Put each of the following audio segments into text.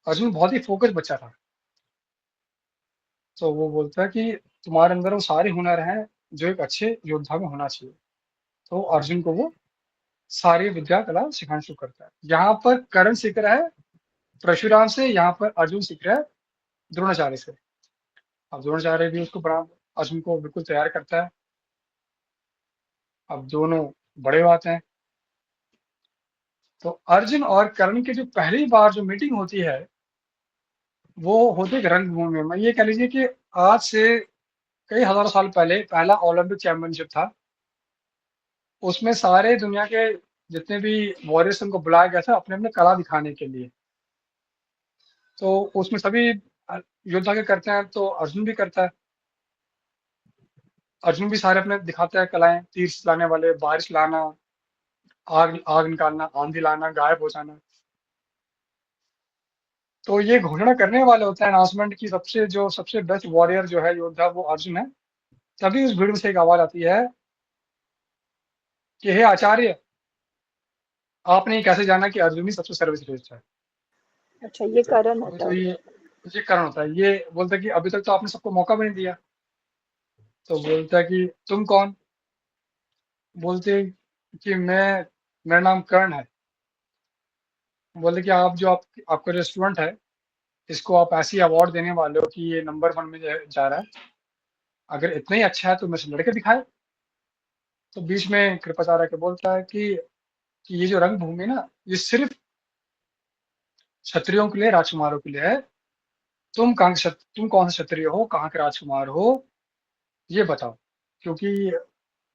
अर्जुन बहुत ही फोकस बच्चा था। तो वो बोलता है कि तुम्हारे अंदर वो सारे हुनर हैं जो एक अच्छे योद्धा में होना चाहिए। तो अर्जुन को वो सारी विद्या कला सिखाना शुरू करता है। यहाँ पर कर्ण सीख रहा है परशुराम से, यहाँ पर अर्जुन सीख रहा है द्रोणाचार्य से। अब द्रोणाचार्य भी उसको बड़ा अर्जुन को बिल्कुल तैयार करता है। अब दोनों बड़े हो आते हैं। तो अर्जुन और कर्ण की जो पहली बार जो मीटिंग होती है वो होती है एक रंगभूमि में। ये कह लीजिए कि आज से कई हज़ार साल पहले पहला ओलंपिक चैंपियनशिप था। उसमें सारे दुनिया के जितने भी वॉरियर्स उनको बुलाया गया था अपने-अपने कला दिखाने के लिए। तो उसमें सभी योद्धा क्या करते हैं तो अर्जुन भी करता है। अर्जुन भी सारे अपने दिखाता है कलाएँ, तीर चलाने वाले, बारिश लाना, आग आग निकालना, आंधी लाना, गायब हो जाना। तो ये घोषणा करने वाले होते हैं अनाउंसमेंट की सबसे बेस्ट वॉरियर जो है योद्धा वो अर्जुन है। तभी उस भीड़ में से एक आवाज़ आती है कि हे आचार्य, आपने ये कैसे जाना कि अर्जुन ही सबसे सर्वश्रेष्ठ है? अच्छा, ये करण अभी होता तो है। ये कारण होता है। ये बोलता है कि अभी तक तो आपने सबको मौका भी नहीं दिया। तो बोलता है कि तुम कौन? बोलते कि मेरा नाम कर्ण है। बोले कि आपका जो स्टूडेंट है, इसको आप ऐसी अवार्ड देने वाले हो कि ये नंबर 1 में जा रहा है। अगर इतना ही अच्छा है तो मेरे से लड़के दिखाए। तो बीच में कृपाचार्य आके बोलता है कि ये जो रंगभूमि है ना, ये सिर्फ क्षत्रियों के लिए, राजकुमारों के लिए है। तुम कौन से क्षत्रिय हो, कहाँ के राजकुमार हो, ये बताओ। क्योंकि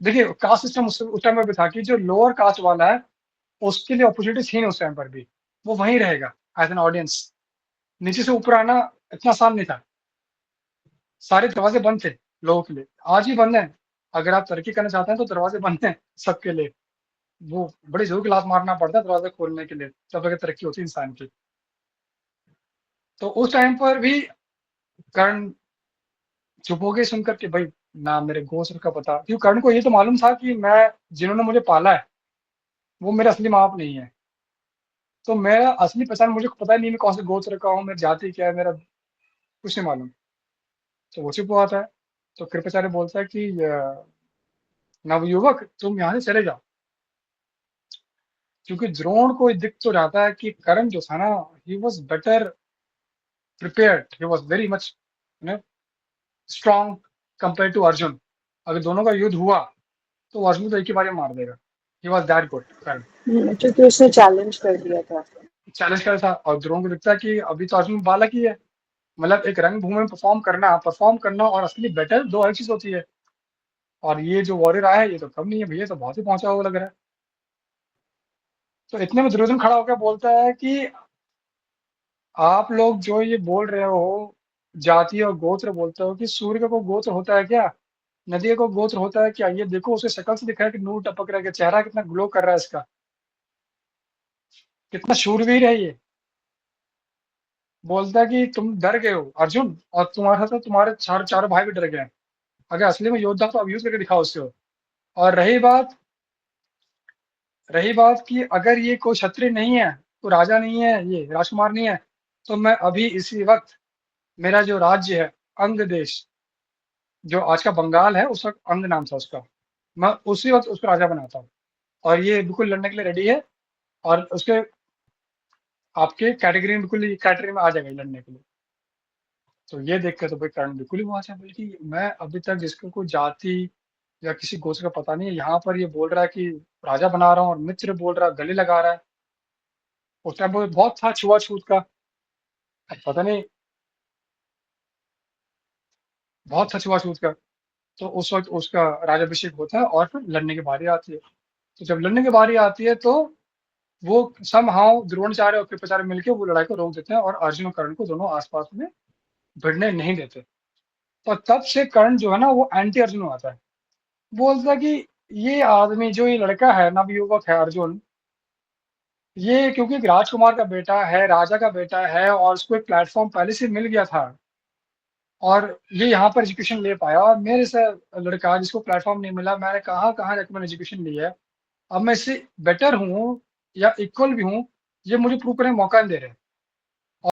देखिए कास्ट सिस्टम उस टाइम पर भी था कि जो लोअर कास्ट वाला है उसके लिए अपॉर्चुनिटी थी नहीं उस टाइम पर भी। वो वहीं रहेगा एज एन ऑडियंस। नीचे से ऊपर आना इतना आसान नहीं था। सारे दरवाजे बंद थे लोगों के लिए। आज भी बंद हैं। अगर आप तरक्की करना चाहते हैं तो दरवाजे बंद हैं सबके लिए। वो बड़ी जोर की लात मारना पड़ता है दरवाजा खोलने के लिए, तब जाके तरक्की होती है इंसान की। तो उस टाइम पर भी कर्ण चुप हो गए सुनकर के भाई ना मेरे गोत्र का पता। क्योंकि कर्ण को ये तो मालूम था कि मैं जिन्होंने मुझे पाला है वो मेरे असली माँ बाप नहीं है। तो मेरा असली पहचान मुझे पता ही नहीं, मैं कौन से गोत्र का हूँ, मेरी जाति क्या है, मेरा कुछ नहीं मालूम। तो वो चुप हुआ था। तो कृपाचार्य बोलता है कि नवयुवक तुम यहाँ से चले जाओ। क्योंकि द्रोण को दिख तो जाता है कि कर्ण जो था ना, he was better prepared, he was very much strong compare to Arjun. अगर दोनों का युद्ध हुआ तो अर्जुन को एक ही बार में मार देगा। ही वॉज दैट गुड कर्ण। क्योंकि उसने चैलेंज कर दिया था। चैलेंज कर था। और द्रोण को दिखता है कि अभी तो अर्जुन बालक ही है। मतलब एक रंगभूमि में परफॉर्म करना और असली बेटर दो अलग चीज होती है। और ये जो वॉरियर आया है ये तो कम नहीं है भैया, तो बहुत ही पहुंचा हुआ लग रहा है। तो इतने में दुर्योधन खड़ा होकर बोलता है कि आप लोग जो ये बोल रहे हो जाति और गोत्र बोलते हो, कि सूर्य का कोई गोत्र होता है क्या? नदी का कोई गोत्र होता है क्या? ये देखो उसके शक्ल से दिख रहा है कि नूर टपक रहा है, चेहरा कितना ग्लो कर रहा है इसका, कितना शूरवीर है ये। बोलता है कि तुम डर गए हो अर्जुन, और तुम्हारे साथ तो तुम्हारे चारों भाई भी डर गए हैं। अगर असली में योद्धा तो अब यूज करके दिखाओ उसको। और रही बात कि अगर ये कोई क्षत्रिय नहीं है, कोई राजा नहीं है, ये राजकुमार नहीं है, तो मैं अभी इसी वक्त मेरा जो राज्य है, अंग देश, जो आज का बंगाल है, उस वक्त अंग नाम था उसका, मैं उसी वक्त उसको राजा बनाता हूँ। और ये बिल्कुल लड़ने के लिए रेडी है। और उसके आपके कैटेगरी में बिल्कुल कैटेगरी में आ जाएगा ये लड़ने के लिए। तो ये देख कर तो भाई कर्ण बिल्कुल ही वहां से, बल्कि मैं अभी तक जिसको कोई जाति या किसी गोत्र का पता नहीं है, यहाँ पर ये बोल रहा है कि राजा बना रहा हूँ, और मित्र बोल रहा है, गले लगा रहा है। उस टाइम पर बहुत था छुआछूत का। अब पता नहीं, बहुत था छुआछूत का। तो उस वक्त उसका राज्याभिषेक होता है और फिर लड़ने की बारी आती है। तो जब लड़ने की बारी आती है तो वो समहाउ द्रोणाचार्य और कृपाचार्य मिलकर वो लड़ाई को रोक देते हैं और अर्जुन और कर्ण को दोनों आसपास में भिड़ने नहीं देते। और तब से कर्ण जो है ना वो एंटी अर्जुन हो आता है। बोलता है कि ये आदमी जो ये लड़का है नवयुवक है अर्जुन, ये क्योंकि एक राजकुमार का बेटा है, राजा का बेटा है, और उसको एक प्लेटफॉर्म पहले से मिल गया था, और ये यहाँ पर एजुकेशन ले पाया। और मेरे से लड़का जिसको प्लेटफॉर्म नहीं मिला, मैंने कहाँ कहाँ जाकर मैंने एजुकेशन ली है, अब मैं इससे बेटर हूँ या इक्वल भी हूँ, ये मुझे प्रूव करने का मौका नहीं दे रहे।